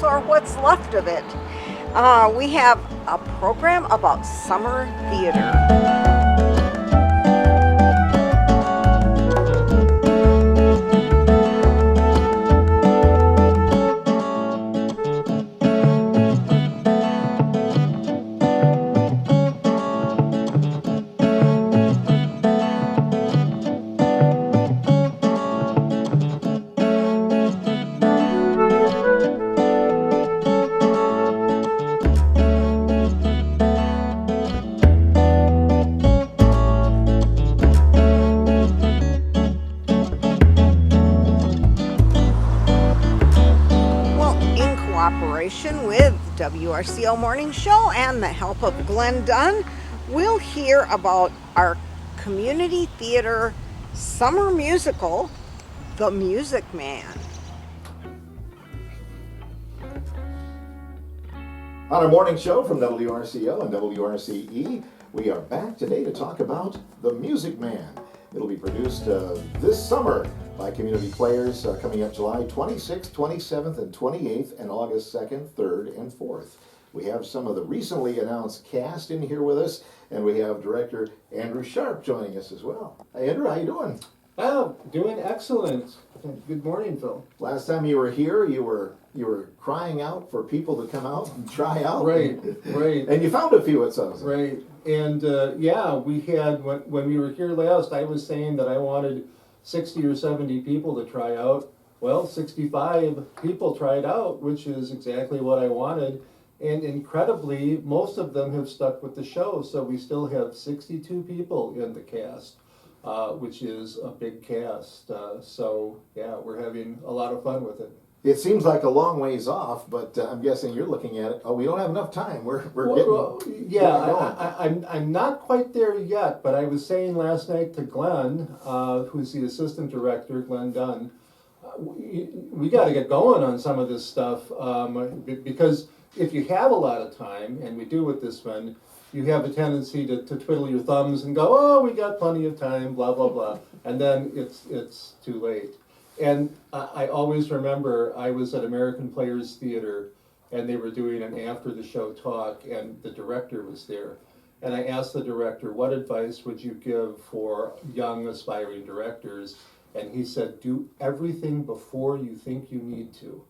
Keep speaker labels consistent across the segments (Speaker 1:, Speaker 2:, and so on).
Speaker 1: or what's left of it. We have a program about summer theater. Cooperation with WRCO Morning Show and the help of Glenn Dunn, we'll hear about our community theater summer musical, The Music Man.
Speaker 2: On our morning show from WRCO and WRCE, we are back today to talk about The Music Man. It'll be produced this summer by community players coming up July 26th, 27th, and 28th, and August 2nd, 3rd, and 4th. We have some of the recently announced cast in here with us, and we have director Andrew Sharp joining us as well. Hey Andrew, how you doing?
Speaker 3: Oh, doing excellent. Good morning, Phil.
Speaker 2: Last time you were here, you were crying out for people to come out and try out.
Speaker 3: Right.
Speaker 2: And you found a few, it sounds like.
Speaker 3: Right. And we had, when we were here last, I was saying that I wanted 60 or 70 people to try out. Well, 65 people tried out, which is exactly what I wanted. And incredibly, most of them have stuck with the show. So we still have 62 people in the cast, which is a big cast. We're having a lot of fun with it.
Speaker 2: It seems like a long ways off, but I'm guessing you're looking at it. Oh, we don't have enough time.
Speaker 3: I'm not quite there yet, but I was saying last night to Glenn, who's the assistant director, Glenn Dunn, we got to get going on some of this stuff because if you have a lot of time, and we do with this one, you have a tendency to twiddle your thumbs and go, oh, we got plenty of time, blah, blah, blah, and then it's too late. And I always remember I was at American Players Theater and they were doing an after the show talk and the director was there. And I asked the director, what advice would you give for young aspiring directors? And he said, do everything before you think you need to.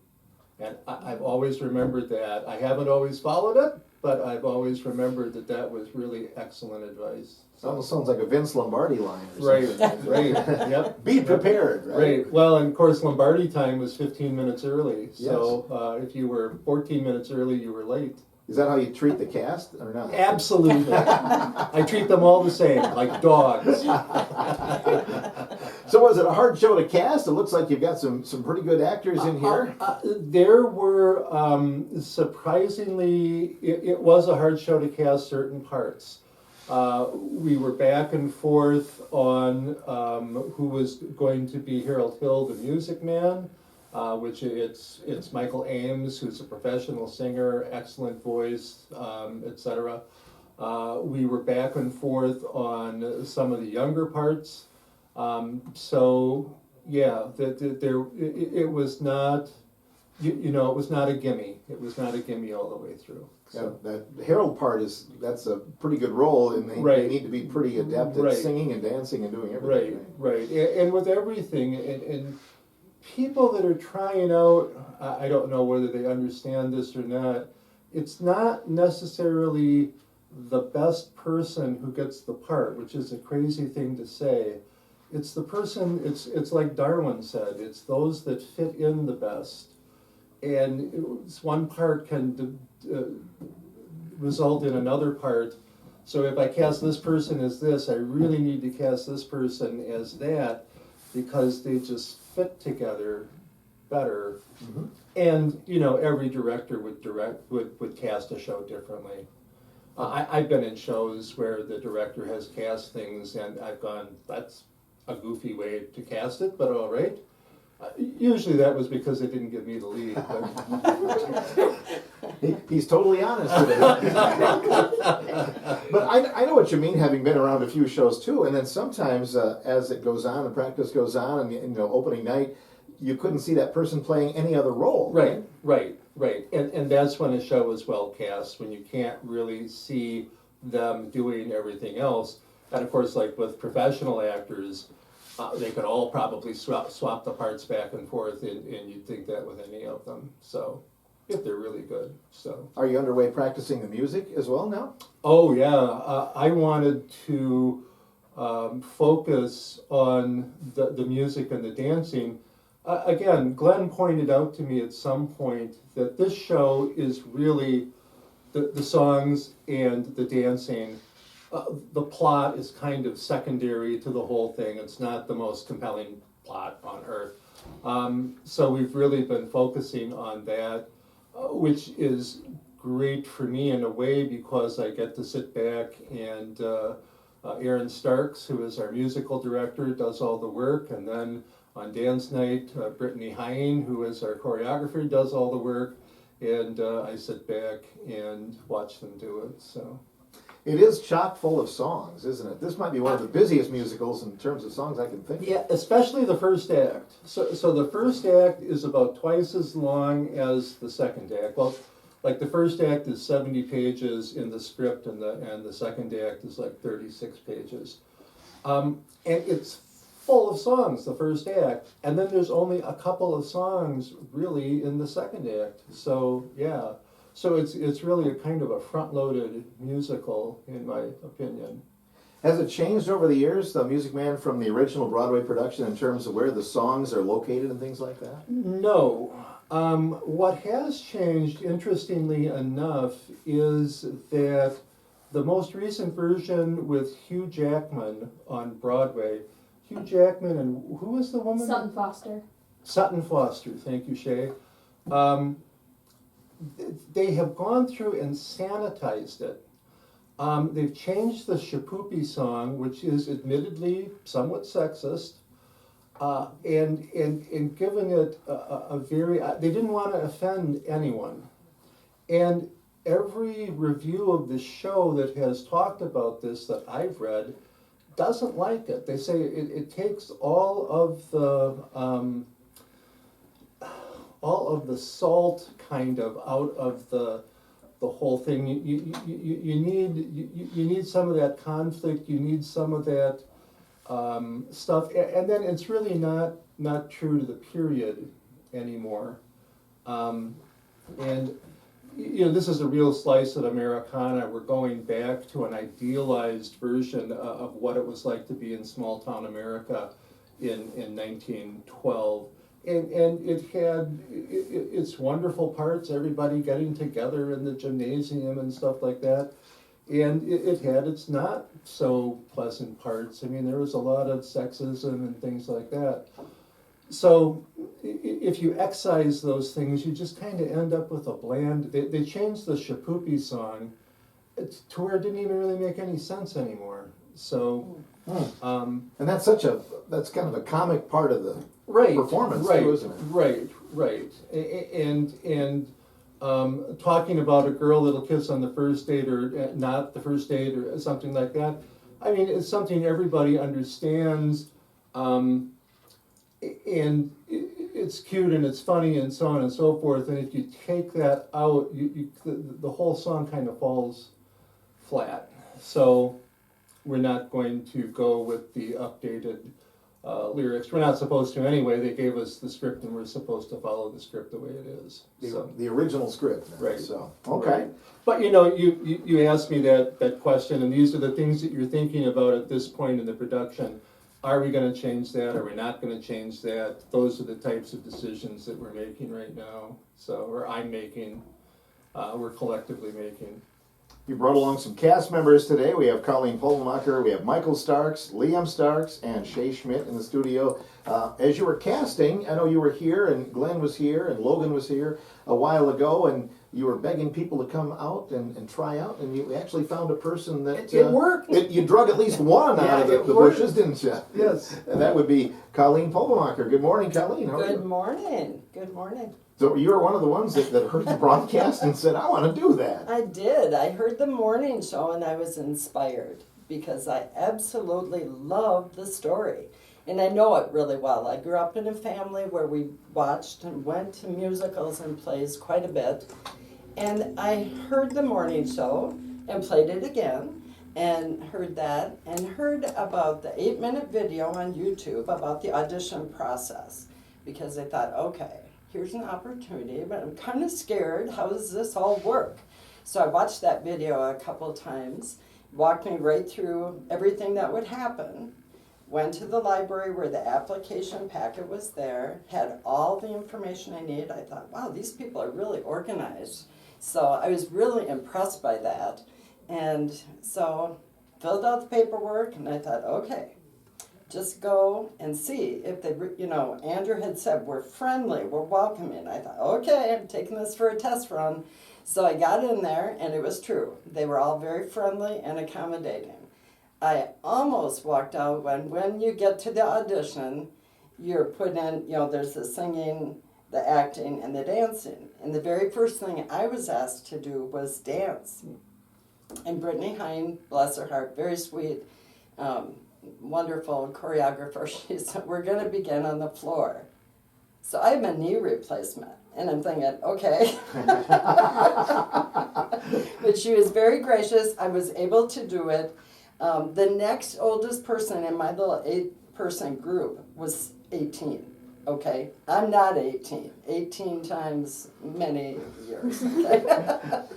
Speaker 3: And I've always remembered that. I haven't always followed it, but I've always remembered that was really excellent advice.
Speaker 2: Almost sounds like a Vince Lombardi line or something.
Speaker 3: Right, yep.
Speaker 2: Be prepared, right?
Speaker 3: Right, well, and of course Lombardi time was 15 minutes early, so if you were 14 minutes early, you were late.
Speaker 2: Is that how you treat the cast, or not?
Speaker 3: Absolutely. I treat them all the same, like dogs.
Speaker 2: So was it a hard show to cast? It looks like you've got some pretty good actors in here.
Speaker 3: There were, surprisingly, it was a hard show to cast certain parts. We were back and forth on who was going to be Harold Hill, the Music Man, which it's Michael Ames, who's a professional singer, excellent voice, etc. We were back and forth on some of the younger parts. It was not, it was not a gimme. It was not a gimme all the way through. So.
Speaker 2: Yeah, that Harold part that's a pretty good role, and they need to be pretty adept at singing and dancing and doing everything.
Speaker 3: Right. And with everything, and people that are trying out, I don't know whether they understand this or not, it's not necessarily the best person who gets the part, which is a crazy thing to say. It's the person, it's like Darwin said, it's those that fit in the best. And one part can result in another part. So if I cast this person as this, I really need to cast this person as that because they just fit together better. Mm-hmm. And every director would cast a show differently. I've been in shows where the director has cast things and I've gone, that's a goofy way to cast it, but all right. Usually that was because they didn't give me the lead.
Speaker 2: He's totally honest today. But I know what you mean, having been around a few shows too, and then sometimes as it goes on and practice goes on and opening night, you couldn't see that person playing any other role.
Speaker 3: Right. Right, and that's when a show is well cast, when you can't really see them doing everything else. And of course, like with professional actors, they could all probably swap the parts back and forth, and you'd think that with any of them. So, if they're really good. So.
Speaker 2: Are you underway practicing the music as well now?
Speaker 3: Oh yeah, I wanted to focus on the music and the dancing. Again, Glenn pointed out to me at some point that this show is really the songs and the dancing. The plot is kind of secondary to the whole thing. It's not the most compelling plot on earth. So we've really been focusing on that, which is great for me in a way because I get to sit back and Aaron Starks, who is our musical director, does all the work, and then on dance night, Brittany Hine, who is our choreographer, does all the work, and I sit back and watch them do it. So.
Speaker 2: It is chock full of songs, isn't it? This might be one of the busiest musicals in terms of songs I can think of.
Speaker 3: Yeah, especially the first act. So the first act is about twice as long as the second act. Well, like the first act is 70 pages in the script, and the second act is like 36 pages. And it's full of songs, the first act, and then there's only a couple of songs really in the second act. So yeah, so it's really a kind of a front-loaded musical, in my opinion.
Speaker 2: Has it changed over the years, the Music Man, from the original Broadway production in terms of where the songs are located and things like that?
Speaker 3: No. What has changed, interestingly enough, is that the most recent version with Hugh Jackman on Broadway, Hugh Jackman and who was the woman?
Speaker 4: Sutton Foster.
Speaker 3: Sutton Foster, thank you, Shay. They have gone through and sanitized it. They've changed the Shapoopy song, which is admittedly somewhat sexist, and given it a very, they didn't want to offend anyone. And every review of the show that has talked about this that I've read doesn't like it. They say it takes all of the salt kind of out of the whole thing. You need some of that conflict. You need some of that stuff, and then it's really not true to the period anymore. And this is a real slice of Americana. We're going back to an idealized version of what it was like to be in small town America in 1912. And it had its wonderful parts, everybody getting together in the gymnasium and stuff like that. And it had its not so pleasant parts. I mean, there was a lot of sexism and things like that. So if you excise those things, you just kind of end up with a bland. They changed the Shapoopy song to where it didn't even really make any sense anymore. So,
Speaker 2: and that's kind of a comic part of the performance,
Speaker 3: right,
Speaker 2: too, isn't it?
Speaker 3: Right. And talking about a girl that'll kiss on the first date or not the first date or something like that. I mean, it's something everybody understands. And it's cute and it's funny and so on and so forth. And if you take that out, the whole song kind of falls flat. So we're not going to go with the updated lyrics. We're not supposed to anyway. They gave us the script and we're supposed to follow the script the way it is.
Speaker 2: The original script.
Speaker 3: Right.
Speaker 2: So, okay.
Speaker 3: Right. But you asked me that question, and these are the things that you're thinking about at this point in the production. Are we going to change that? Are we not going to change that? Those are the types of decisions that we're making right now. Or I'm making, we're collectively making.
Speaker 2: You brought along some cast members today. We have Colleen Polmacher, we have Michael Starks, Liam Starks, and Shay Schmidt in the studio. As you were casting, I know you were here, and Glenn was here, and Logan was here a while ago, and you were begging people to come out and try out, and you actually found a person that...
Speaker 3: It worked.
Speaker 2: You drug at least one out of the bushes, didn't you?
Speaker 3: Yes.
Speaker 2: And that would be Colleen Polmacher. Good morning, Colleen. How are you?
Speaker 5: Good morning. Good morning.
Speaker 2: So you were one of the ones that heard the broadcast and said, I want to do that.
Speaker 5: I did. I heard the morning show and I was inspired because I absolutely loved the story. And I know it really well. I grew up in a family where we watched and went to musicals and plays quite a bit. And I heard the morning show and played it again and heard that and heard about the 8-minute video on YouTube about the audition process, because I thought, okay, here's an opportunity, but I'm kind of scared. How does this all work? So I watched that video a couple times, walked me right through everything that would happen, went to the library where the application packet was there, had all the information I needed. I thought, wow, these people are really organized. So I was really impressed by that. And so filled out the paperwork, and I thought, okay, just go and see if they, Andrew had said, we're friendly, we're welcoming. I thought, okay, I'm taking this for a test run. So I got in there, and it was true. They were all very friendly and accommodating. I almost walked out when you get to the audition, you're put in, there's the singing, the acting, and the dancing. And the very first thing I was asked to do was dance. And Brittany Hine, bless her heart, very sweet, wonderful choreographer, she said, we're going to begin on the floor. So I have a knee replacement, and I'm thinking, okay. But she was very gracious. I was able to do it. The next oldest person in my little 8-person group was 18. Okay, I'm not 18. 18 times many years. Okay?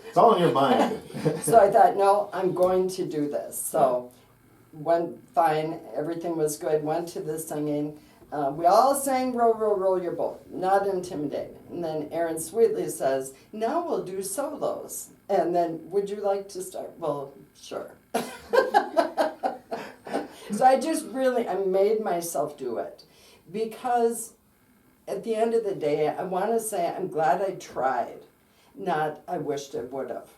Speaker 2: It's all in your mind.
Speaker 5: So I thought, no, I'm going to do this. So went fine. Everything was good. Went to the singing. We all sang "Row, Row, Row Your Boat." Not intimidating. And then Aaron sweetly says, "Now we'll do solos." And then, would you like to start? Well, sure. So I made myself do it, because at the end of the day, I want to say I'm glad I tried, not I wished I would have.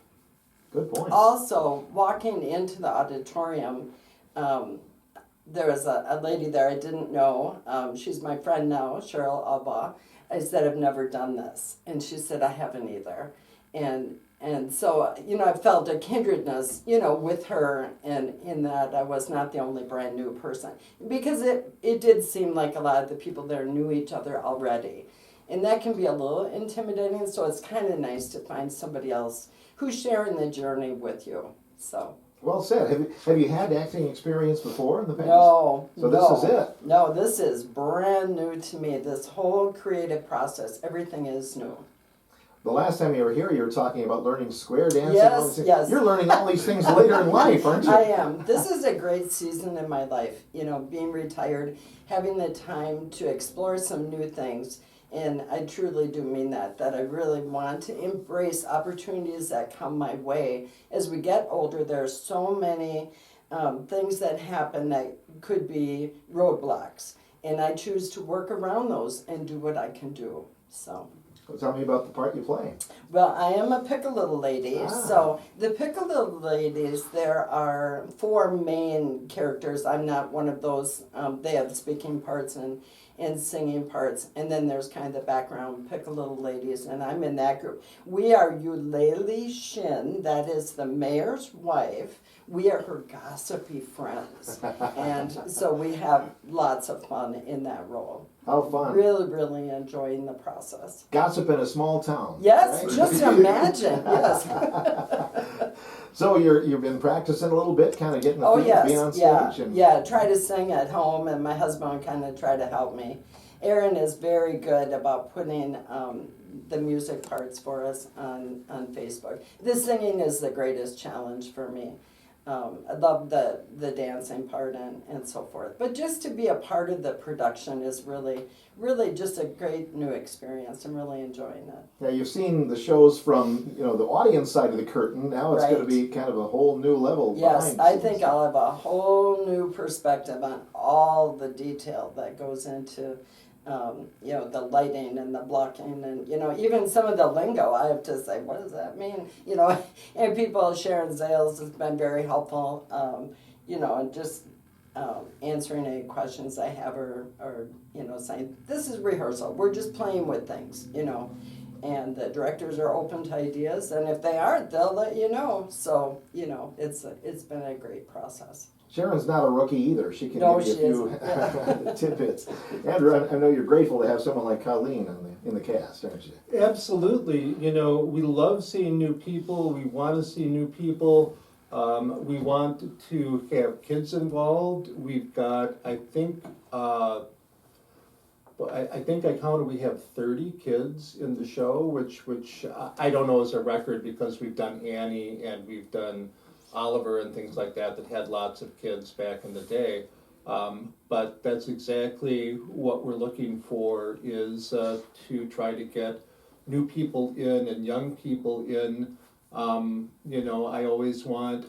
Speaker 2: Good point.
Speaker 5: Also, walking into the auditorium, there was a lady there I didn't know. She's my friend now, Cheryl Alba. I said, I've never done this. And she said, I haven't either. And so, I felt a kindredness, with her, and in that I was not the only brand new person. Because it did seem like a lot of the people there knew each other already. And that can be a little intimidating, so it's kind of nice to find somebody else who's sharing the journey with you. So.
Speaker 2: Well said. Have you had acting experience before in the past?
Speaker 5: No.
Speaker 2: So this is it.
Speaker 5: No, this is brand new to me. This whole creative process, everything is new.
Speaker 2: The last time you were here, you were talking about learning square dancing.
Speaker 5: Yes, yes.
Speaker 2: You're learning all these things later in life, aren't you?
Speaker 5: I am. This is a great season in my life, being retired, having the time to explore some new things. And I truly do mean that I really want to embrace opportunities that come my way. As we get older, there are so many things that happen that could be roadblocks. And I choose to work around those and do what I can do. So.
Speaker 2: Well, tell me about the part you play.
Speaker 5: Well, I am a pick-a-little lady. So the pick-a-little ladies, there are 4 main characters. I'm not one of those. They have speaking parts and singing parts. And then there's kind of the background pick-a-little ladies, and I'm in that group. We are Eulalie Shin, that is the mayor's wife. We are her gossipy friends. And so we have lots of fun in that role.
Speaker 2: How fun.
Speaker 5: Really, really enjoying the process.
Speaker 2: Gossip in a small town.
Speaker 5: Yes,
Speaker 2: right?
Speaker 5: just imagine, yes.
Speaker 2: So you've been practicing a little bit, kind of getting the feel of being on stage?
Speaker 5: Yeah, try to sing at home, and my husband kind of try to help me. Aaron is very good about putting the music parts for us on Facebook. The singing is the greatest challenge for me. I love the dancing part and so forth. But just to be a part of the production is really, really just a great new experience. I'm really enjoying it.
Speaker 2: Yeah, you've seen the shows from the audience side of the curtain. Now it's going to be kind of a whole new level.
Speaker 5: Yes, I think I'll have a whole new perspective on all the detail that goes into the lighting and the blocking and, even some of the lingo, I have to say, what does that mean? And people, Sharon Zales has been very helpful, and just answering any questions I have or saying, this is rehearsal, we're just playing with things, and the directors are open to ideas, and if they aren't, they'll let you know. So, it's been a great process.
Speaker 2: Sharon's not a rookie either. She can
Speaker 5: No,
Speaker 2: give you
Speaker 5: she
Speaker 2: a few tidbits. Andrew, I know you're grateful to have someone like Colleen in the cast, aren't you?
Speaker 3: Absolutely. You know, we love seeing new people. We want to see new people. We want to have kids involved. We've got, I think I counted we have 30 kids in the show, which I don't know is a record because we've done Annie and we've done Oliver and things like that had lots of kids back in the day. But that's exactly what we're looking for is to try to get new people in and young people in. You know, I always want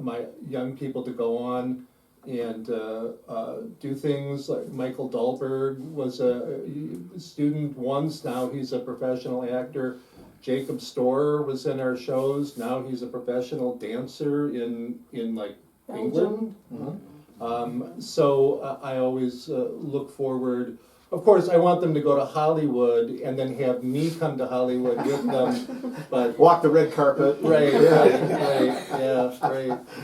Speaker 3: my young people to go on and do things like Michael Dahlberg was a student once, now he's a professional actor. Jacob Storer was in our shows, now he's a professional dancer in like England. So I always look forward. Of course, I want them to go to Hollywood and then have me come to Hollywood with them. But
Speaker 2: Walk the red carpet.
Speaker 3: right,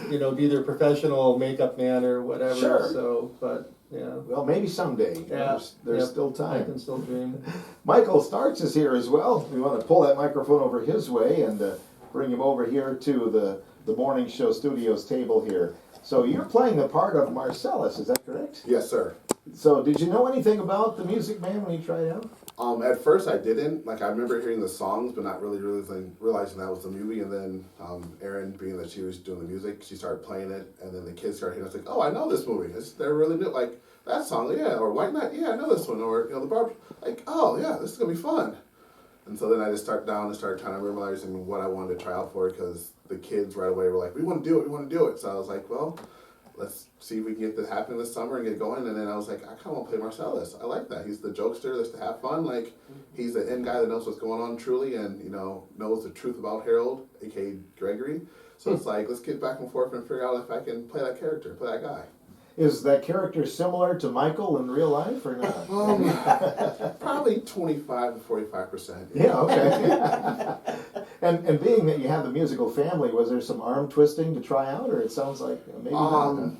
Speaker 3: you know, be their professional makeup man or whatever.
Speaker 2: Sure.
Speaker 3: So, but yeah.
Speaker 2: Well, maybe someday.
Speaker 3: Yeah.
Speaker 2: There's
Speaker 3: Yep.
Speaker 2: still
Speaker 3: I
Speaker 2: time.
Speaker 3: can still dream.
Speaker 2: Michael Starks is here as well. We want to pull that microphone over his way and bring him over here to the morning show studios table here. So you're playing the part of Marcellus, is that correct?
Speaker 4: Yes, sir.
Speaker 2: So did you know anything about the Music Man when you tried out?
Speaker 4: At first I didn't. Like, I remember hearing the songs, but not really realizing that was the movie. And then Erin, being that she was doing the music, she started playing it. And then the kids started hearing it. I was like, oh, I know this movie. They're really new. Like, that song, yeah. Or White Knight, yeah, I know this one. Or, you know, the Barb, like, oh, yeah, this is going to be fun. And so then I just started trying to realize what I wanted to try out for, because the kids right away were like, we want to do it. So I was like, well, let's see if we can get this happening this summer and get it going. And then I was like, I kind of want to play Marcellus. I like that. He's the jokester that's to have fun. Like, he's the end guy that knows what's going on truly and, you know, knows the truth about Harold, a.k.a. Gregory. So it's like, let's get back and forth and figure out if I can play that character, play that guy.
Speaker 2: Is that character similar to Michael in real life or not?
Speaker 4: Probably 25 to 45%.
Speaker 2: Yeah, okay. and being that you have the musical family, was there some arm twisting to try out, or it sounds like maybe not?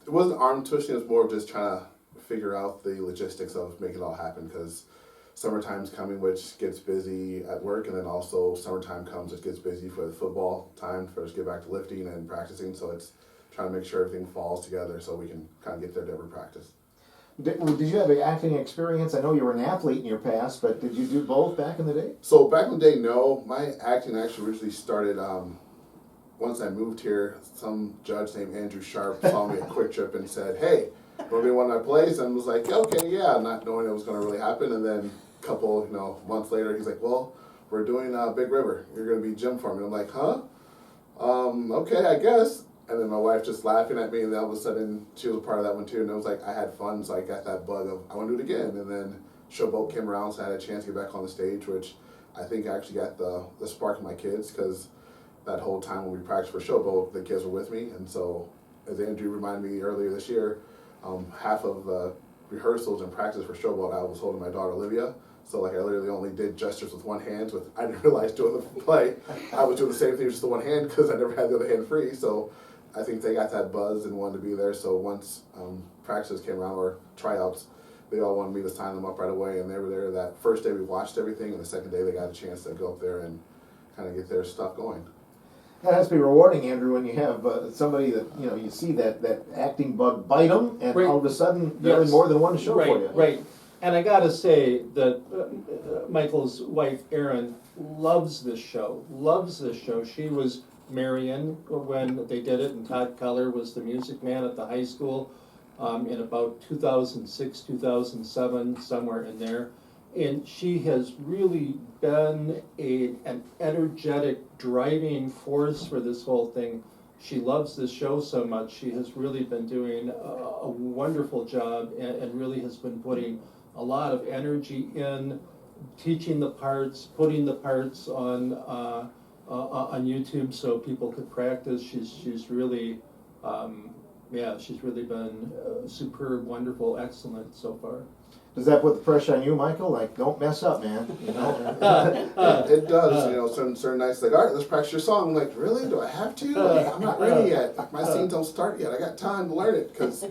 Speaker 4: It wasn't arm twisting, it was more of just trying to figure out the logistics of making it all happen, because summertime's coming, which gets busy at work, and then also summertime comes, it gets busy for the football time, for us to get back to lifting and practicing, so it's trying to make sure everything falls together so we can kind of get there to every practice.
Speaker 2: Did you have an acting experience? I know you were an athlete in your past, but did you do both back in the day?
Speaker 4: So back in the day, no. My acting actually originally started once I moved here. Some judge named Andrew Sharp saw me at Quick Trip and said, hey, want to be one of my plays? And I was like, okay, yeah, not knowing it was going to really happen. And then a couple months later, he's like, well, we're doing Big River. You're going to be Jim for me. I'm like, huh? Okay, I guess. And then my wife just laughing at me, and then all of a sudden she was a part of that one too. And it was like I had fun, so I got that bug of I want to do it again. And then Showboat came around, so I had a chance to get back on the stage, which I think actually got the spark of my kids, because that whole time when we practiced for Showboat, the kids were with me. And so, as Andrew reminded me earlier this year, half of rehearsals and practice for Showboat, I was holding my daughter Olivia. So like I literally only did gestures with one hand. I didn't realize doing the play, I was doing the same thing with just the one hand because I never had the other hand free. So I think they got that buzz and wanted to be there. So once practices came around, or tryouts, they all wanted me to sign them up right away. And they were there that first day we watched everything, and the second day they got a chance to go up there and kind of get their stuff going.
Speaker 2: That has to be rewarding, Andrew, when you have somebody that, you see that acting bug bite them, and
Speaker 3: Right.
Speaker 2: all of a sudden they're in more than one show for you.
Speaker 3: Right. And I gotta say that Michael's wife, Erin, loves this show. She was Marion when they did it, and Todd Keller was the music man at the high school in about 2006, 2007, somewhere in there. And she has really been an energetic driving force for this whole thing. She loves this show so much. She has really been doing a wonderful job, and really has been putting a lot of energy in teaching the parts, putting the parts on YouTube so people could practice. She's really, she's really been superb, wonderful, excellent so far.
Speaker 2: Does that put the pressure on you, Michael? Like, don't mess up, man. You know?
Speaker 4: It does, you know, certain nights like, all right, let's practice your song. I'm like, really? Do I have to? Like, I'm not ready yet. Like, my scenes don't start yet. I got time to learn it because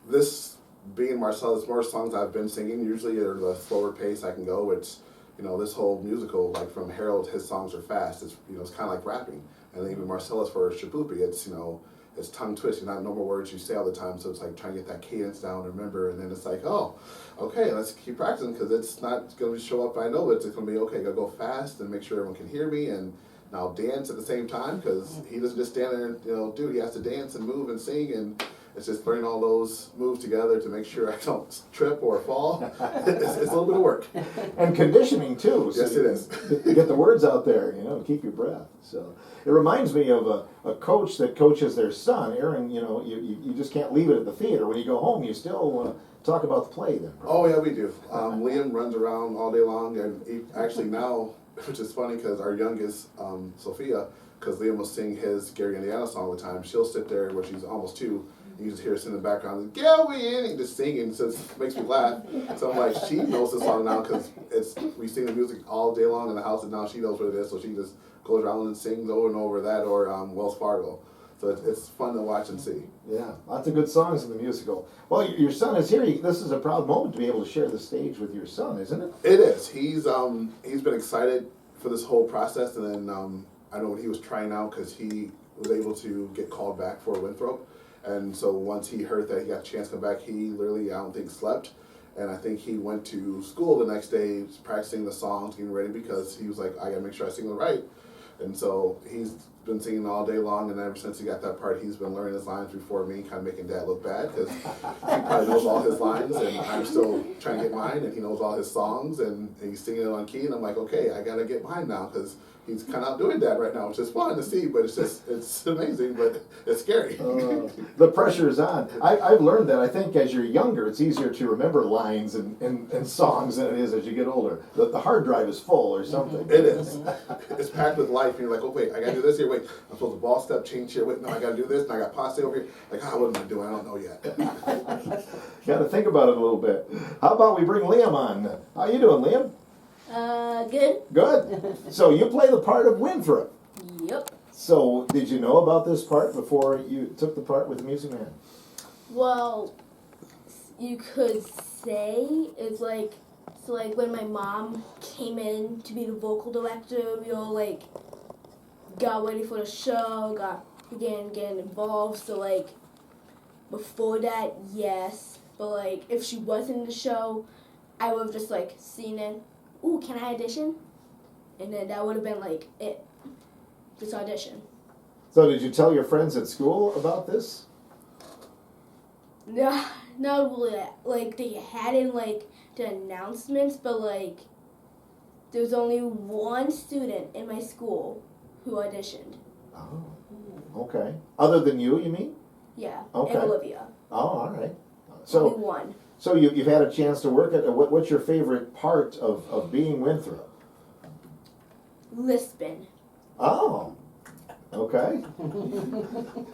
Speaker 4: this being Marcellus, more songs I've been singing usually are the slower pace I can go. It's, you know, this whole musical, like from Harold, his songs are fast. It's, you know, it's kind of like rapping. And then even Marcellus for Shaboopy, it's, you know, it's tongue twisting, not normal words you say all the time. So it's like trying to get that cadence down, remember, and then it's like, oh, okay, let's keep practicing because it's not going to show up. I know it's going to be okay. Gotta go fast and make sure everyone can hear me, and now dance at the same time because he doesn't just stand there and, you know, he has to dance and move and sing, and it's just learning all those moves together to make sure I don't trip or fall. It's a little bit of work.
Speaker 2: And conditioning too. So
Speaker 4: Yes, it is.
Speaker 2: You get the words out there, you know, keep your breath. So it reminds me of a coach that coaches their son. Aaron, you know, you just can't leave it at the theater. When you go home, you still talk about the play then.
Speaker 4: Oh yeah, we do. Liam runs around all day long, and he, actually now, which is funny because our youngest, Sophia, because Liam will sing his Gary Indiana song all the time. She'll sit there when she's almost 2. You just hear us in the background, Gary, just singing, so it makes me laugh. So I'm like, she knows the song now because we sing the music all day long in the house, and now she knows what it is, so she just goes around and sings over and over that or Wells Fargo. So it's fun to watch and see.
Speaker 2: Yeah, lots of good songs in the musical. Well, your son is here. This is a proud moment to be able to share the stage with your son, isn't it?
Speaker 4: It is. He's been excited for this whole process, and then I know he was trying out because he was able to get called back for Winthrop. And so once he heard that he got a chance to come back, he literally, I don't think, slept. And I think he went to school the next day practicing the songs, getting ready, because he was like, I gotta make sure I sing it right. And so he's been singing all day long, and ever since he got that part, he's been learning his lines before me, kind of making Dad look bad, because he probably knows all his lines, and I'm still trying to get mine, and he knows all his songs, and he's singing it on key, and I'm like, okay, I gotta get mine now, because he's kind of outdoing Dad right now, which is fun to see, but it's amazing, but it's scary.
Speaker 2: The pressure is on. I've learned that. I think as you're younger, it's easier to remember lines and songs than it is as you get older. The hard drive is full or something.
Speaker 4: It is. It's packed with life, and you're like, oh wait, I gotta do this here, wait, I'm supposed to ball step, change here, wait, no, I gotta do this, and I got pasta over here, like, what am I doing, I don't know yet.
Speaker 2: Got to think about it a little bit. How about we bring Liam on? How you doing, Liam?
Speaker 6: Good.
Speaker 2: Good. So you play the part of Winthrop.
Speaker 6: Yep.
Speaker 2: So did you know about this part before you took the part with the Music Man?
Speaker 6: Well, you could say it's like, so like when my mom came in to be the vocal director, we all like got ready for the show, began getting involved. So like before that, yes, but like if she wasn't in the show, I would have just like seen it. Ooh, can I audition? And then that would have been like it. Just audition.
Speaker 2: So did you tell your friends at school about this?
Speaker 6: No, not really. Like they had in like the announcements, but like there's only one student in my school who auditioned.
Speaker 2: Oh, okay. Other than you mean?
Speaker 6: Yeah,
Speaker 2: Okay.
Speaker 6: and Olivia.
Speaker 2: Oh, all right.
Speaker 6: Only
Speaker 2: So,
Speaker 6: one.
Speaker 2: so you've had a chance to work at. What's your favorite part of being Winthrop?
Speaker 6: Lisping.
Speaker 2: Oh, okay.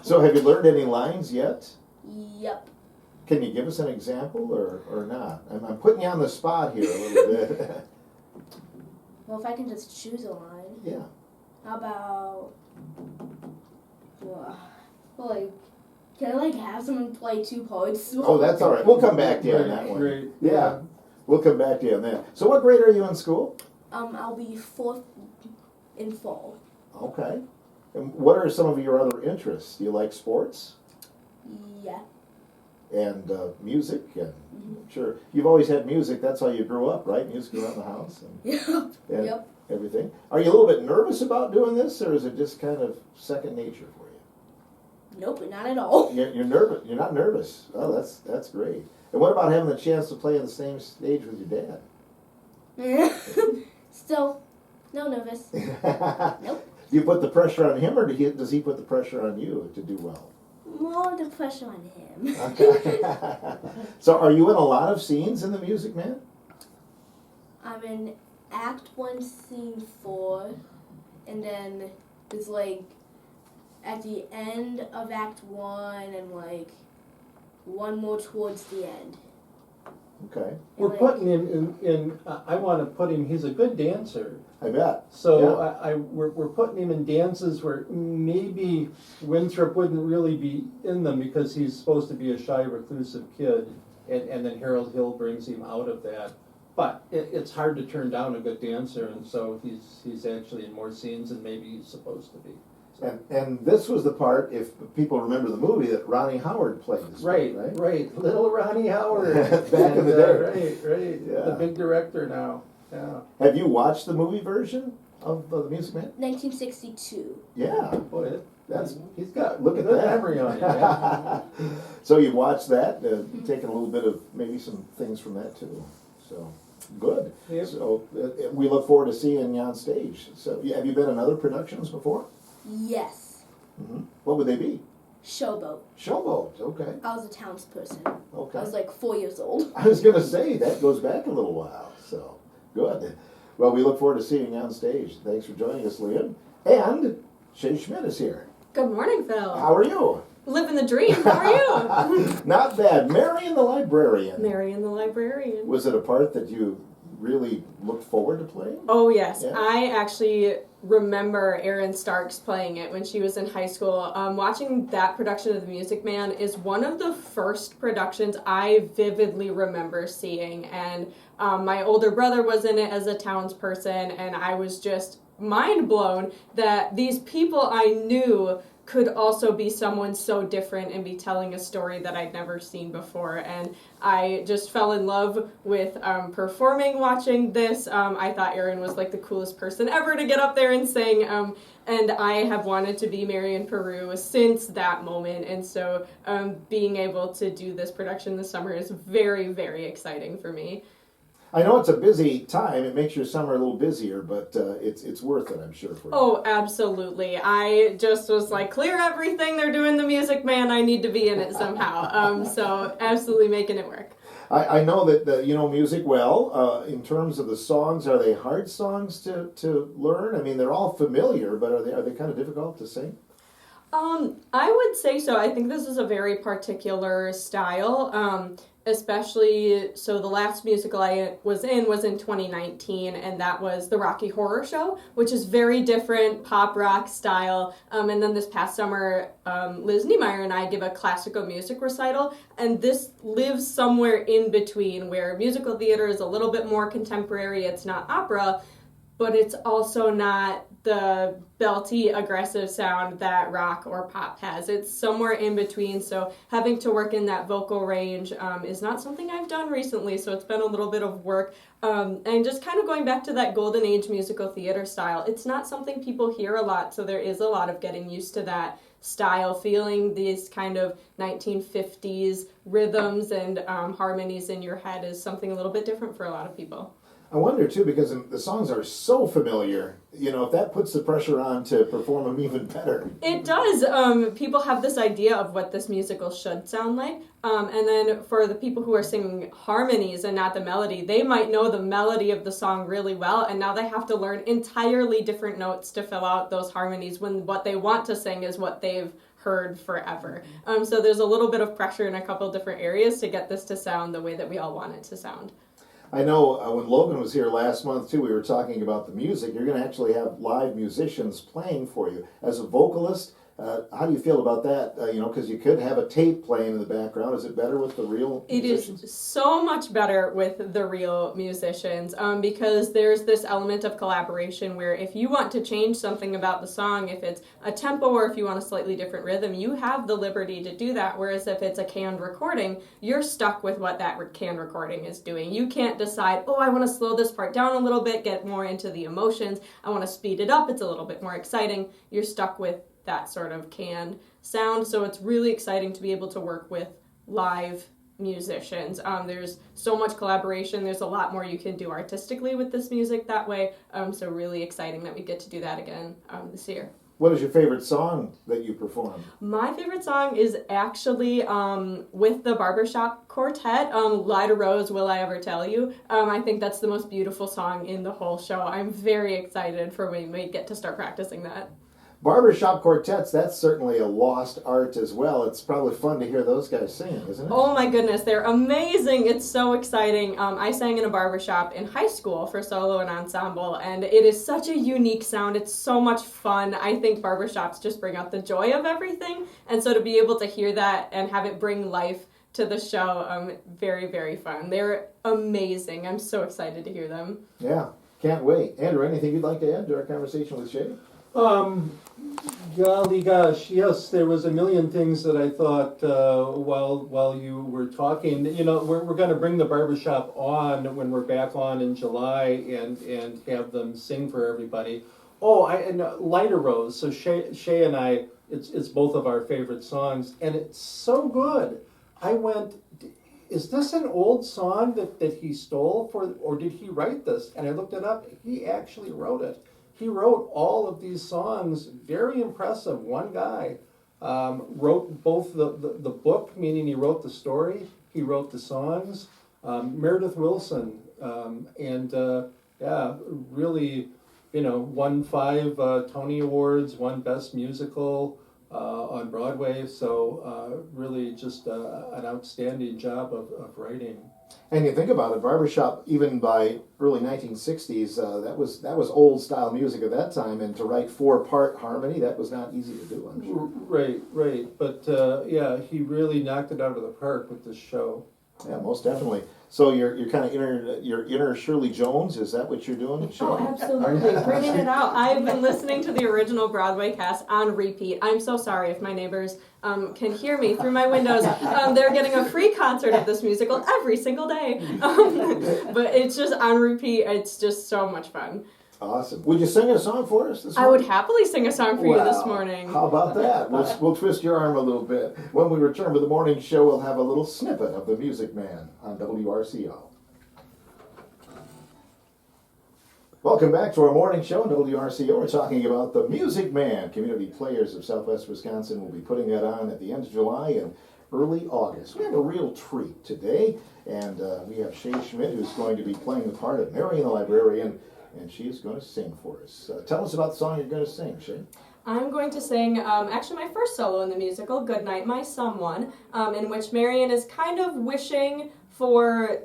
Speaker 2: So have you learned any lines yet?
Speaker 6: Yep.
Speaker 2: Can you give us an example or not? I'm putting you on the spot here a little bit.
Speaker 6: Well, if I can just choose a line.
Speaker 2: Yeah.
Speaker 6: How about? Well, like, can I like have someone play 2 parts?
Speaker 2: Oh, that's all right. We'll come back to you on that one.
Speaker 3: Great.
Speaker 2: Yeah. We'll come back to you on that. So what grade are you in school?
Speaker 6: I'll be 4th in fall.
Speaker 2: Okay. And what are some of your other interests? Do you like sports
Speaker 6: Yeah.
Speaker 2: and music? And sure, you've always had music. That's how you grew up, right? Music around the house and,
Speaker 6: Yep.
Speaker 2: and
Speaker 6: Yep.
Speaker 2: everything. Are you a little bit nervous about doing this, or is it just kind of second nature for you?
Speaker 6: Nope, not at all.
Speaker 2: You're nervous. You're not nervous. Oh, that's great. And what about having the chance to play on the same stage with your dad?
Speaker 6: Still, no nervous. Nope.
Speaker 2: Do you put the pressure on him, or does he put the pressure on you to do well?
Speaker 6: More the pressure on him.
Speaker 2: Okay. So are you in a lot of scenes in The Music Man?
Speaker 6: I'm in Act 1, Scene 4, and then it's like at the end of Act 1 and like one more towards the end.
Speaker 2: Okay.
Speaker 3: We're putting him in I want to put him, he's a good dancer.
Speaker 2: I bet.
Speaker 3: So
Speaker 2: Yeah.
Speaker 3: we're putting him in dances where maybe Winthrop wouldn't really be in them because he's supposed to be a shy, reclusive kid, and then Harold Hill brings him out of that. But it's hard to turn down a good dancer, and so he's actually in more scenes than maybe he's supposed to be. So.
Speaker 2: And this was the part, if people remember the movie, that Ronnie Howard played this
Speaker 3: Right,
Speaker 2: part,
Speaker 3: right. Little Ronnie Howard.
Speaker 2: Back in the day.
Speaker 3: Right.
Speaker 2: Yeah.
Speaker 3: The big director now. Yeah.
Speaker 2: Have you watched the movie version of The Music Man?
Speaker 6: 1962.
Speaker 2: Yeah.
Speaker 3: Boy,
Speaker 2: That's
Speaker 3: he's got
Speaker 2: look at
Speaker 3: good
Speaker 2: that.
Speaker 3: memory on him. Yeah.
Speaker 2: So you watched that, taking a little bit of maybe some things from that too. So good.
Speaker 3: Yep.
Speaker 2: So we look forward to seeing you on stage. So have you been in other productions before?
Speaker 6: Yes.
Speaker 2: What would they be?
Speaker 6: Showboat.
Speaker 2: Showboat. Okay.
Speaker 6: I was a townsperson.
Speaker 2: Okay.
Speaker 6: I was like 4 years old.
Speaker 2: I was gonna say that goes back a little while. So good. Well, we look forward to seeing you on stage. Thanks for joining us, Liam. And Shay Schmidt is here.
Speaker 7: Good morning, Phil.
Speaker 2: How are you?
Speaker 7: Living the dream. How are you?
Speaker 2: Not bad. Marion the Librarian.
Speaker 7: Marion the Librarian.
Speaker 2: Was it a part that you really looked forward to playing?
Speaker 7: Oh, yes.
Speaker 2: Yeah.
Speaker 7: I actually remember Erin Starks playing it when she was in high school. Watching that production of The Music Man is one of the first productions I vividly remember seeing. And my older brother was in it as a townsperson, and I was just mind blown that these people I knew could also be someone so different and be telling a story that I'd never seen before. And I just fell in love with performing, watching this. I thought Erin was like the coolest person ever to get up there and sing. And I have wanted to be Marion Peru since that moment. And so being able to do this production this summer is very, very exciting for me.
Speaker 2: I know it's a busy time. It makes your summer a little busier, but it's worth it, I'm sure, for you.
Speaker 7: Oh, absolutely. I just was like, clear everything. They're doing The Music Man. I need to be in it somehow. So absolutely making it work.
Speaker 2: I know that you know music well. In terms of the songs, are they hard songs to learn? I mean, they're all familiar, but are they kind of difficult to sing?
Speaker 7: I would say so. I think this is a very particular style. Especially, so the last musical I was in 2019, and that was the Rocky Horror Show, which is very different pop rock style. And then this past summer, Liz Niemeyer and I give a classical music recital, and this lives somewhere in between, where musical theater is a little bit more contemporary. It's not opera, but it's also not the belty, aggressive sound that rock or pop has. It's somewhere in between, so having to work in that vocal range is not something I've done recently, so it's been a little bit of work. And just kind of going back to that golden age musical theater style, it's not something people hear a lot, so there is a lot of getting used to that style, feeling these kind of 1950s rhythms and harmonies in your head is something a little bit different for a lot of people.
Speaker 2: I wonder, too, because the songs are so familiar, you know, if that puts the pressure on to perform them even better.
Speaker 7: It does. People have this idea of what this musical should sound like. And then for the people who are singing harmonies and not the melody, they might know the melody of the song really well, and now they have to learn entirely different notes to fill out those harmonies when what they want to sing is what they've heard forever. So there's a little bit of pressure in a couple different areas to get this to sound the way that we all want it to sound.
Speaker 2: I know when Logan was here last month, too, we were talking about the music. You're going to actually have live musicians playing for you. As a vocalist, how do you feel about that? You know, because you could have a tape playing in the background. Is it better with the real musicians?
Speaker 7: It is so much better with the real musicians because there's this element of collaboration where if you want to change something about the song, if it's a tempo or if you want a slightly different rhythm, you have the liberty to do that. Whereas if it's a canned recording, you're stuck with what that canned recording is doing. You can't decide, oh, I want to slow this part down a little bit, get more into the emotions. I want to speed it up. It's a little bit more exciting. You're stuck with that sort of canned sound, so it's really exciting to be able to work with live musicians. There's so much collaboration. There's a lot more you can do artistically with this music that way, so really exciting that we get to do that again this year.
Speaker 2: What is your favorite song that you perform?
Speaker 7: My favorite song is actually with the Barbershop Quartet, Lie to Rose, Will I Ever Tell You? I think that's the most beautiful song in the whole show. I'm very excited for when we get to start practicing that.
Speaker 2: Barbershop quartets, that's certainly a lost art as well. It's probably fun to hear those guys sing, isn't it?
Speaker 7: Oh my goodness, they're amazing. It's so exciting. I sang in a barbershop in high school for solo and ensemble, and it is such a unique sound. It's so much fun. I think barbershops just bring out the joy of everything, and so to be able to hear that and have it bring life to the show, very, very fun. They're amazing. I'm so excited to hear them.
Speaker 2: Yeah, can't wait. Andrew, anything you'd like to add to our conversation with Shay?
Speaker 3: Golly gosh, yes, there was a million things that I thought while you were talking. You know, we're going to bring the barbershop on when we're back on in July and have them sing for everybody. Oh, and Lighter Rose. So Shay and I, it's both of our favorite songs, and it's so good. I went, is this an old song that he stole or did he write this? And I looked it up. He actually wrote it. He wrote all of these songs, very impressive. One guy wrote both the book, meaning he wrote the story, he wrote the songs. Meredith Wilson, really, won 5 Tony Awards, won Best Musical on Broadway. So really just an outstanding job of writing.
Speaker 2: And you think about it, barbershop, even by early 1960s, that was old style music at that time, and to write 4-part harmony, that was not easy to do, I'm sure.
Speaker 3: Right. But he really knocked it out of the park with this show.
Speaker 2: Yeah, most definitely. So you're kind of inner Shirley Jones. Is that what you're doing?
Speaker 7: Oh, absolutely. Bringing it out. I've been listening to the original Broadway cast on repeat. I'm so sorry if my neighbors can hear me through my windows. They're getting a free concert of this musical every single day. But it's just on repeat. It's just so much fun.
Speaker 2: Awesome. Would you sing a song for us this morning?
Speaker 7: I would happily sing a song for you this morning.
Speaker 2: How about that? We'll twist your arm a little bit. When we return with the morning show, we'll have a little snippet of The Music Man on WRCO. Welcome back to our morning show on WRCO. We're talking about The Music Man. Community Players of Southwest Wisconsin will be putting that on at the end of July and early August. We have a real treat today, and we have Shay Schmidt, who's going to be playing the part of Marion the Librarian, and she is going to sing for us. Tell us about the song you're going to sing, Shay.
Speaker 7: I'm going to sing actually my first solo in the musical, Goodnight My Someone, in which Marion is kind of wishing for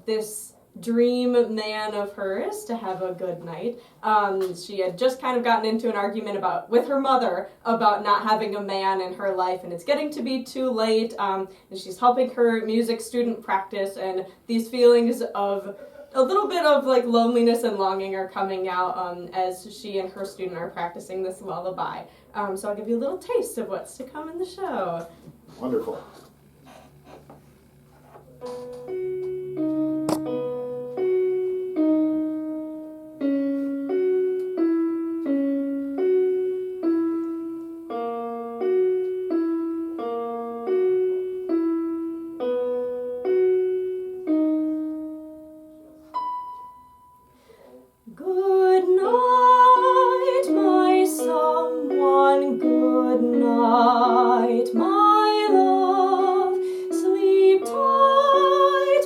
Speaker 7: this dream man of hers to have a good night. She had just kind of gotten into an argument with her mother about not having a man in her life, and it's getting to be too late, and she's helping her music student practice, and these feelings of a little bit of like loneliness and longing are coming out as she and her student are practicing this lullaby. So I'll give you a little taste of what's to come in the show.
Speaker 2: Wonderful.
Speaker 7: Good night, my someone, good night, my love, sleep tight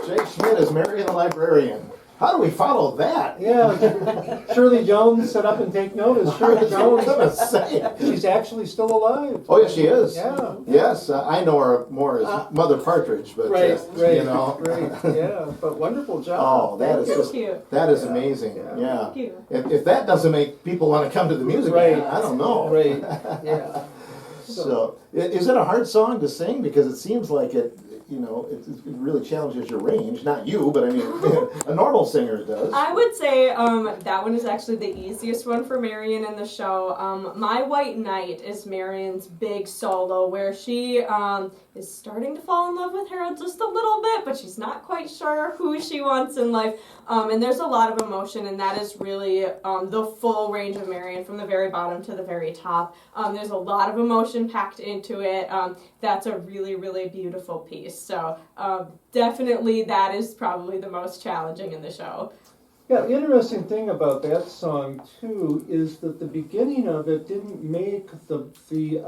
Speaker 2: Jake Schmidt is Mary the Librarian. How do we follow that?
Speaker 3: Yeah, Shirley Jones, sit up and take notice. Shirley
Speaker 2: I was gonna
Speaker 3: Jones,
Speaker 2: say.
Speaker 3: she's actually still alive.
Speaker 2: Oh, yes, she is.
Speaker 3: Yeah.
Speaker 2: Yes, I know her more as Mother Partridge, but
Speaker 3: Right, right,
Speaker 2: you know.
Speaker 3: right, yeah, but wonderful job.
Speaker 2: Oh, that is
Speaker 3: Thank you.
Speaker 2: just
Speaker 7: Cute.
Speaker 2: that is
Speaker 3: Yeah,
Speaker 2: amazing.
Speaker 3: yeah.
Speaker 2: Yeah.
Speaker 7: Thank you.
Speaker 2: If that doesn't make people want to come to the music,
Speaker 3: Right.
Speaker 2: I don't know.
Speaker 3: Right, yeah.
Speaker 2: So, is it a hard song to sing? Because it seems like it, you know, it really challenges your range. Not you, but I mean, a normal singer does.
Speaker 7: I would say that one is actually the easiest one for Marion in the show. My White Knight is Marion's big solo where she is starting to fall in love with Harold just a little bit, but she's not quite sure who she wants in life. And there's a lot of emotion, and that is really the full range of Marion from the very bottom to the very top. There's a lot of emotion packed into it. That's a really, really beautiful piece. So definitely that is probably the most challenging in the show.
Speaker 3: Yeah, the interesting thing about that song too is that the beginning of it didn't make the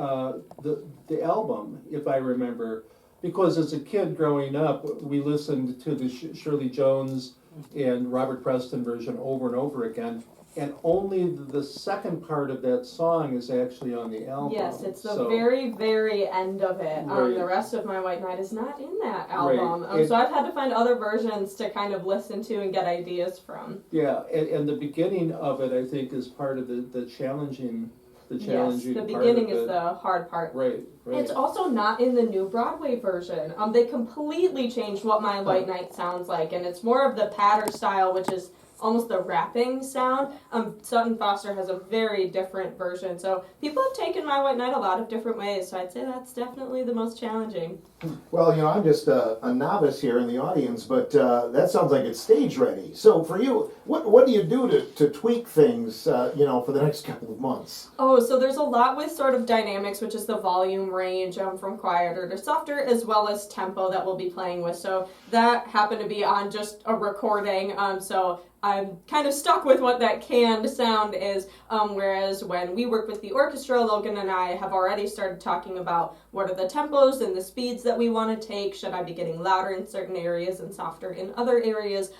Speaker 3: album, if I remember, because as a kid growing up, we listened to the Shirley Jones and Robert Preston version over and over again, and only the second part of that song is actually on the album.
Speaker 7: Yes, it's the
Speaker 3: So-
Speaker 7: very, very end of it.
Speaker 3: Right.
Speaker 7: The rest of My White Knight is not in that album.
Speaker 3: Right.
Speaker 7: So I've had to find other versions to kind of listen to and get ideas from.
Speaker 3: Yeah, and the beginning of it, I think, is part of the challenging,
Speaker 7: Yes,
Speaker 3: challenging
Speaker 7: the
Speaker 3: part
Speaker 7: beginning
Speaker 3: of
Speaker 7: is
Speaker 3: it.
Speaker 7: the hard part.
Speaker 3: Right, right.
Speaker 7: It's also not in the new Broadway version. They completely changed what My White Knight sounds like, and it's more of the patter style, which is almost the rapping sound. Sutton Foster has a very different version. So people have taken My White Knight a lot of different ways. So I'd say that's definitely the most challenging.
Speaker 2: Well, you know, I'm just a novice here in the audience, but that sounds like it's stage ready. So for you, what do you do to tweak things, you know, for the next couple of months?
Speaker 7: Oh, so there's a lot with sort of dynamics, which is the volume range from quieter to softer, as well as tempo that we'll be playing with. So that happened to be on just a recording. So I'm kind of stuck with what that canned sound is, whereas when we work with the orchestra, Logan and I have already started talking about what are the tempos and the speeds that we want to take. Should I be getting louder in certain areas and softer in other areas?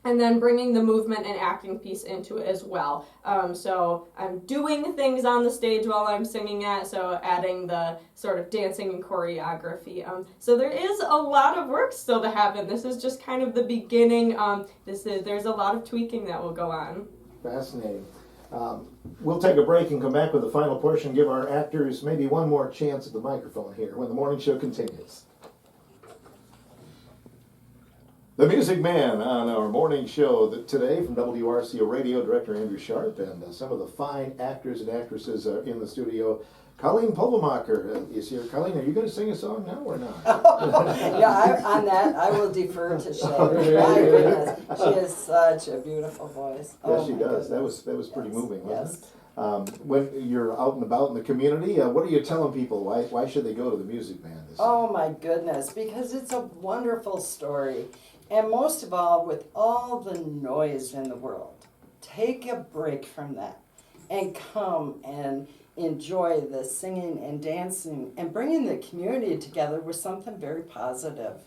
Speaker 7: And then bringing the movement and acting piece into it as well. So I'm doing things on the stage while I'm singing it, so adding the sort of dancing and choreography. So there is a lot of work still to happen. This is just kind of the beginning. There's a lot of tweaking that will go on.
Speaker 2: Fascinating. We'll take a break and come back with the final portion, give our actors maybe one more chance at the microphone here when the morning show continues. The Music Man on our morning show today from WRCO Radio, Director Andrew Sharp, and some of the fine actors and actresses in the studio. Colleen Pulvermacher is here. Colleen, are you going to sing a song now or not?
Speaker 5: Yeah, on that, I will defer to Shay. My goodness, she has such a beautiful voice.
Speaker 2: Yes, she
Speaker 5: my
Speaker 2: does.
Speaker 5: goodness.
Speaker 2: That was pretty
Speaker 5: Yes,
Speaker 2: moving, wasn't
Speaker 5: yes.
Speaker 2: it? When you're out and about in the community, what are you telling people? Why should they go to the Music Man this
Speaker 5: Oh my goodness, because it's a wonderful story. And most of all, with all the noise in the world, take a break from that and come and enjoy the singing and dancing and bringing the community together with something very positive.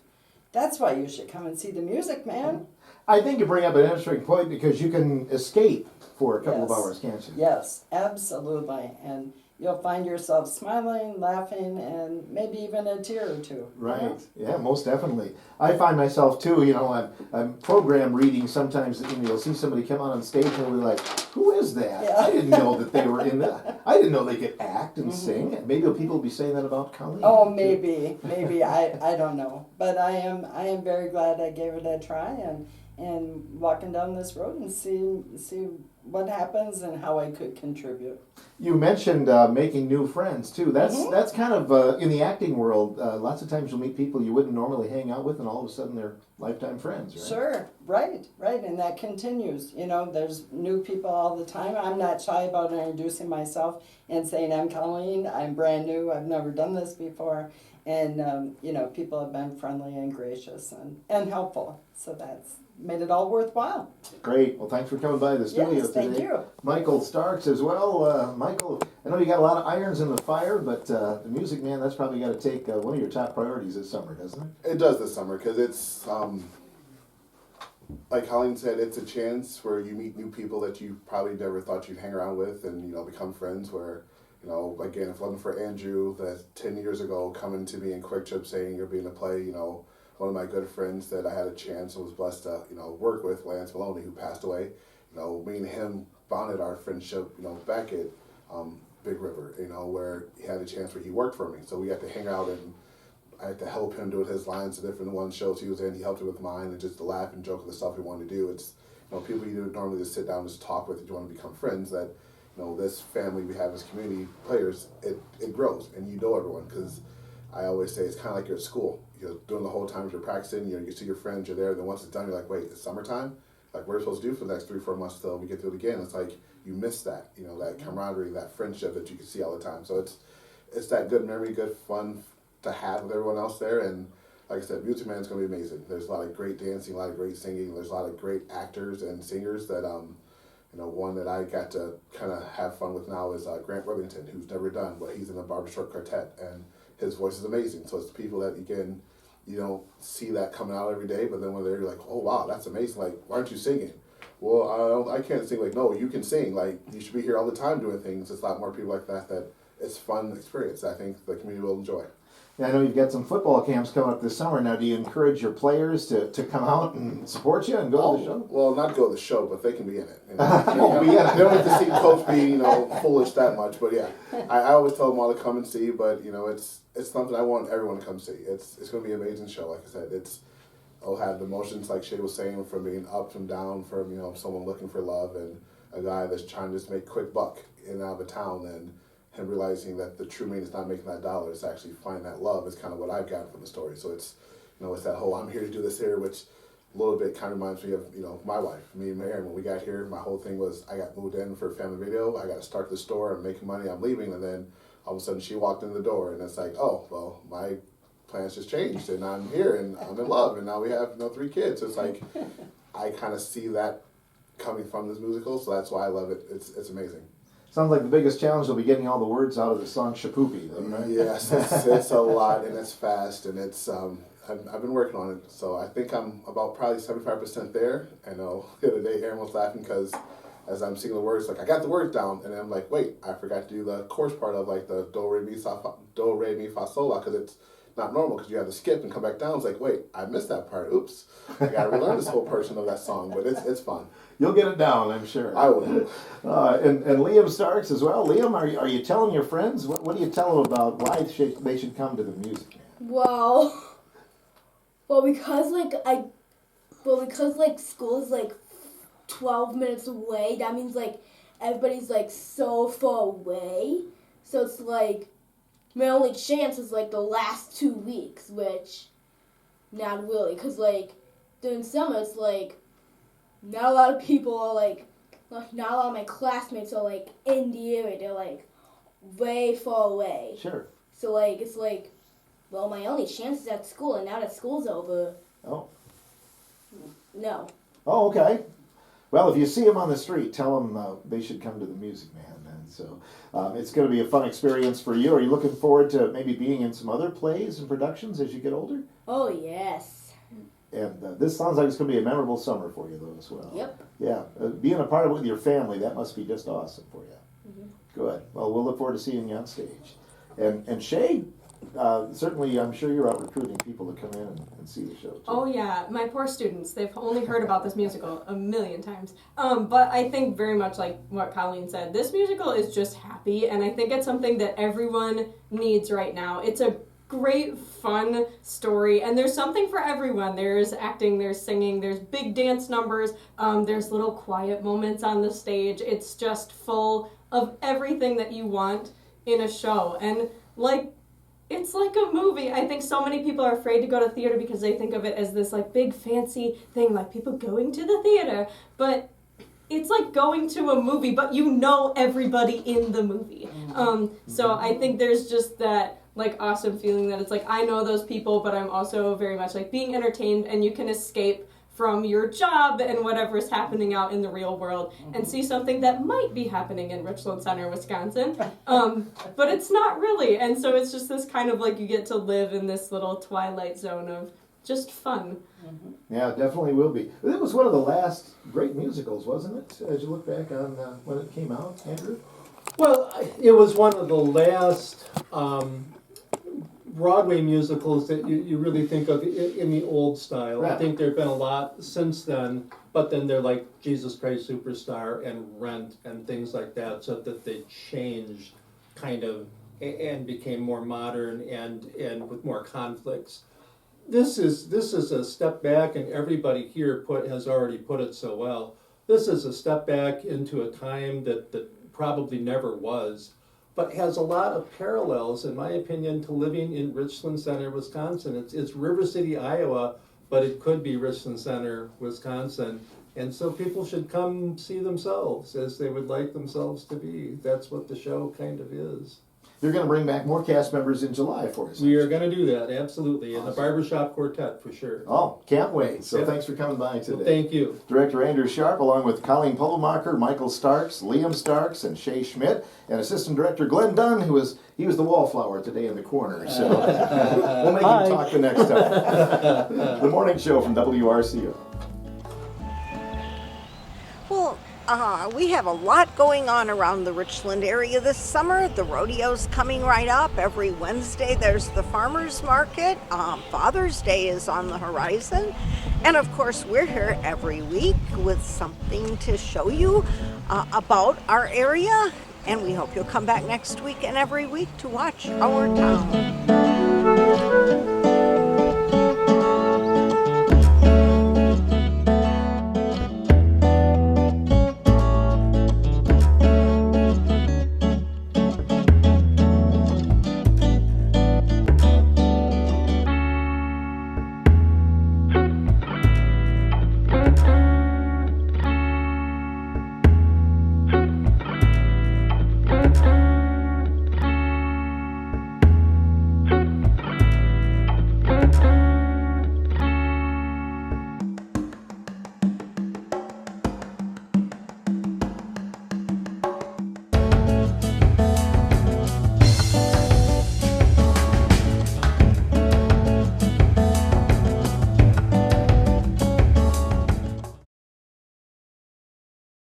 Speaker 5: That's why you should come and see the Music Man.
Speaker 2: I think you bring up an interesting point because you can escape for a couple of
Speaker 5: Yes.
Speaker 2: hours, can't you?
Speaker 5: Yes, absolutely. And you'll find yourself smiling, laughing, and maybe even a tear or two.
Speaker 2: Right. Yeah, most definitely. I find myself too, you know, I'm program reading sometimes, you know, you'll see somebody come out on stage and they'll be like, who is that?
Speaker 5: Yeah.
Speaker 2: I didn't know that they were in that. I didn't know they could act and sing. Maybe people will be saying that about Colleen.
Speaker 5: Oh, maybe, I don't know. But I am very glad I gave it a try and walking down this road and see what happens and how I could contribute.
Speaker 2: You mentioned making new friends too. That's kind of in the acting world. Lots of times you'll meet people you wouldn't normally hang out with, and all of a sudden they're lifetime friends, right?
Speaker 5: Sure, right, and that continues. You know, there's new people all the time. I'm not shy about introducing myself and saying I'm Colleen, I'm brand new, I've never done this before. And, people have been friendly and gracious and helpful. So that's made it all worthwhile.
Speaker 2: Great. Well, thanks for coming by the studio
Speaker 5: Yes,
Speaker 2: today.
Speaker 5: thank you.
Speaker 2: Michael Starks as well. Michael, I know you got a lot of irons in the fire, but the Music Man, that's probably got to take one of your top priorities this summer, doesn't it?
Speaker 4: It does this summer because it's, like Colleen said, it's a chance where you meet new people that you probably never thought you'd hang around with and, become friends where, again, if it wasn't for Andrew, that 10 years ago coming to me in Quick Trip saying you're being to play, one of my good friends that I had a chance and was blessed to, work with, Lance Maloney, who passed away. Me and him bonded our friendship, back at Big River, where he had a chance where he worked for me. So we got to hang out and I had to help him do his lines, the different one shows he was in. He helped me with mine and just to laugh and joke with the stuff he wanted to do. It's, people you normally just sit down and just talk with if you want to become friends that, this family we have as community players, it grows and you know everyone because I always say it's kind of like you're at school. You're doing the whole time you're practicing, you see your friends, you're there, then once it's done, you're like, wait, it's summertime? Like, what are we supposed to do for the next 3-4 months till we get through it again? It's like, you miss that, that camaraderie, that friendship that you can see all the time. So it's that good memory, good fun to have with everyone else there. And like I said, Music Man is going to be amazing. There's a lot of great dancing, a lot of great singing. There's a lot of great actors and singers that, one that I got to kind of have fun with now is Grant Worthington, who's never done, but he's in the Barbershop Quartet. And his voice is amazing. So it's the people that, again, you don't see that coming out every day, but then when they're like, oh, wow, that's amazing. Like, why aren't you singing? Well, I can't sing. Like, no, you can sing. Like, you should be here all the time doing things. It's a lot more people like that it's a fun experience. I think the community will enjoy.
Speaker 2: Yeah, I know you've got some football camps coming up this summer. Now, do you encourage your players to come out and support you and go to the show?
Speaker 4: Well, not go to the show, but they can be in it.
Speaker 2: They don't
Speaker 4: have to see coach be, foolish that much. But yeah, I always tell them all to come and see. But it's something I want everyone to come see. It's going to be an amazing show. Like I said, I'll have the emotions like Shay was saying from being up and down, from someone looking for love and a guy that's trying to just make quick buck in and out of a town and him realizing that the true meaning is not making that dollar, it's actually finding that love is kind of what I've gotten from the story. So it's, it's that whole I'm here to do this here, which a little bit kind of reminds me of, my wife, me and Mary. When we got here, my whole thing was I got moved in for family video. I got to start the store. I'm making money. I'm leaving. And then all of a sudden she walked in the door and it's like, oh, well, my plans just changed and I'm here and I'm in love. And now we have, 3 kids. So it's like, I kind of see that coming from this musical. So that's why I love it. It's amazing.
Speaker 2: Sounds like the biggest challenge will be getting all the words out of the song Shapoopy, though, right?
Speaker 4: Yes, it's a lot and it's fast and it's I've been working on it, so I think I'm about probably 75% there. I know the other day Aaron was laughing because as I'm singing the words, like I got the words down, and then I'm like, wait, I forgot to do the chorus part of like the do re mi fa sol la because it's not normal because you have to skip and come back down. It's like, wait, I missed that part. Oops, I got to relearn this whole portion of that song, but it's fun.
Speaker 2: You'll get it down, I'm sure.
Speaker 4: I will.
Speaker 2: And Liam Starks as well. Liam, are you telling your friends? What do you tell them about why they should come to the Music Man?
Speaker 6: Well, because school is like 12 minutes away. That means like everybody's like so far away. So it's like my only chance is like the last 2 weeks, which not really, because like during summer it's like not a lot of people are like, not a lot of my classmates are like in the area. They're like way far away.
Speaker 2: Sure.
Speaker 6: So like it's like, well, my only chance is at school, and now that school's over.
Speaker 2: Oh.
Speaker 6: No.
Speaker 2: Oh, okay. Well, if you see them on the street, tell them they should come to the Music Man. And so it's going to be a fun experience for you. Are you looking forward to maybe being in some other plays and productions as you get older?
Speaker 6: Oh, yes.
Speaker 2: And this sounds like it's going to be a memorable summer for you, though, as well.
Speaker 6: Yep.
Speaker 2: Yeah. Being a part of it with your family, that must be just awesome for you.
Speaker 6: Mm-hmm.
Speaker 2: Good. Well, we'll look forward to seeing you on stage. And Shay, certainly I'm sure you're out recruiting people to come in and see the show, too.
Speaker 7: Oh yeah, my poor students, they've only heard about this musical a million times. But I think very much like what Colleen said, this musical is just happy, and I think it's something that everyone needs right now. It's a great, fun story, and there's something for everyone. There's acting, there's singing, there's big dance numbers, there's little quiet moments on the stage. It's just full of everything that you want in a show, and it's like a movie. I think so many people are afraid to go to theater because they think of it as this like big fancy thing, like people going to the theater, but it's like going to a movie, but you know everybody in the movie. So I think there's just that like awesome feeling that it's like I know those people, but I'm also very much like being entertained, and you can escape from your job and whatever's happening out in the real world and see something that might be happening in Richland Center, Wisconsin, but it's not really. And so it's just this kind of like you get to live in this little twilight zone of just fun.
Speaker 2: Yeah, it definitely will be. It was one of the last great musicals, wasn't it? As you look back on when it came out, Andrew?
Speaker 3: Well, it was one of the last Broadway musicals that you really think of in the old style.
Speaker 2: Right.
Speaker 3: I think there have been a lot since then, but then they're like Jesus Christ Superstar and Rent and things like that, so that they changed kind of and became more modern and with more conflicts. This is a step back, and everybody here has already put it so well. This is a step back into a time that probably never was, but has a lot of parallels, in my opinion, to living in Richland Center, Wisconsin. It's River City, Iowa, but it could be Richland Center, Wisconsin. And so people should come see themselves as they would like themselves to be. That's what the show kind of is.
Speaker 2: They're going to bring back more cast members in July for us.
Speaker 3: We are going to do that, absolutely. And the
Speaker 2: Awesome.
Speaker 3: Barbershop Quartet, for sure.
Speaker 2: Oh, can't wait. So
Speaker 3: Yeah.
Speaker 2: thanks for coming by today.
Speaker 3: Well, thank you.
Speaker 2: Director Andrew Sharp, along with Colleen Polomacher, Michael Starks, Liam Starks, and Shay Schmidt, and Assistant Director Glenn Dunn, he was the wallflower today in the corner. So we'll make him talk the next time. The morning show from WRCO.
Speaker 1: Well, we have a lot going on around the Richland area this summer. The rodeo's coming right up. Every Wednesday there's the farmers market. Father's Day is on the horizon. And of course we're here every week with something to show you about our area. And we hope you'll come back next week and every week to watch our town.